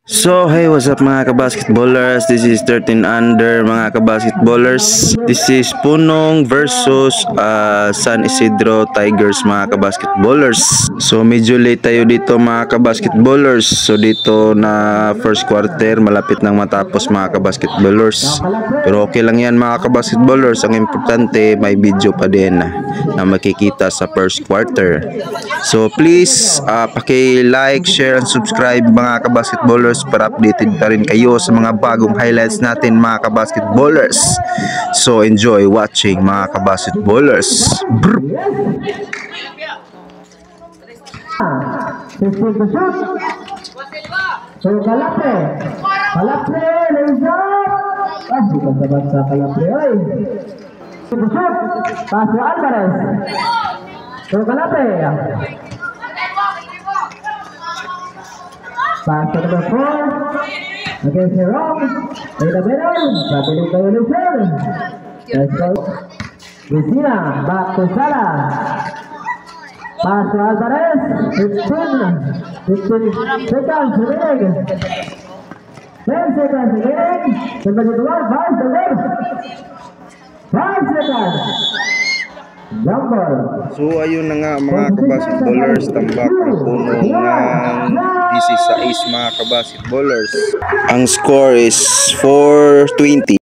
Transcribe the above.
So hey, what's up mga kabasketballers? This is 13 under mga kabasketballers. This is Punong versus San Isidro Tigers mga kabasketballers. So medyo late tayo dito mga kabasketballers. So dito na first quarter, malapit nang matapos mga kabasketballers. Pero okay lang yan mga kabasketballers. Ang importante may video pa din na makikita sa first quarter. So please paki-like, share and subscribe mga kabasketballers para updated pa rin kayo sa mga bagong highlights natin mga kabasketballers. So enjoy watching mga kabasketballers. Brr. So Kalapre, laser. Bukan dapat sa Kalapre, ay. Shoot, Pasio Alvarez. So Kalapre. Pasio number 4 against Jerome. Ada Benon, patuloy kayo laser. Let's go. Gisina, back to Sala. Pasio Alvarez, 15 seconds remaining. 10 seconds remaining. Sebagai dua, 5 seconds. 5 seconds. Jumper. So ayun na nga mga kabasketballers, tambak ang puno ng DC sa Ace mga kabasketballers. Ang score is 4-20.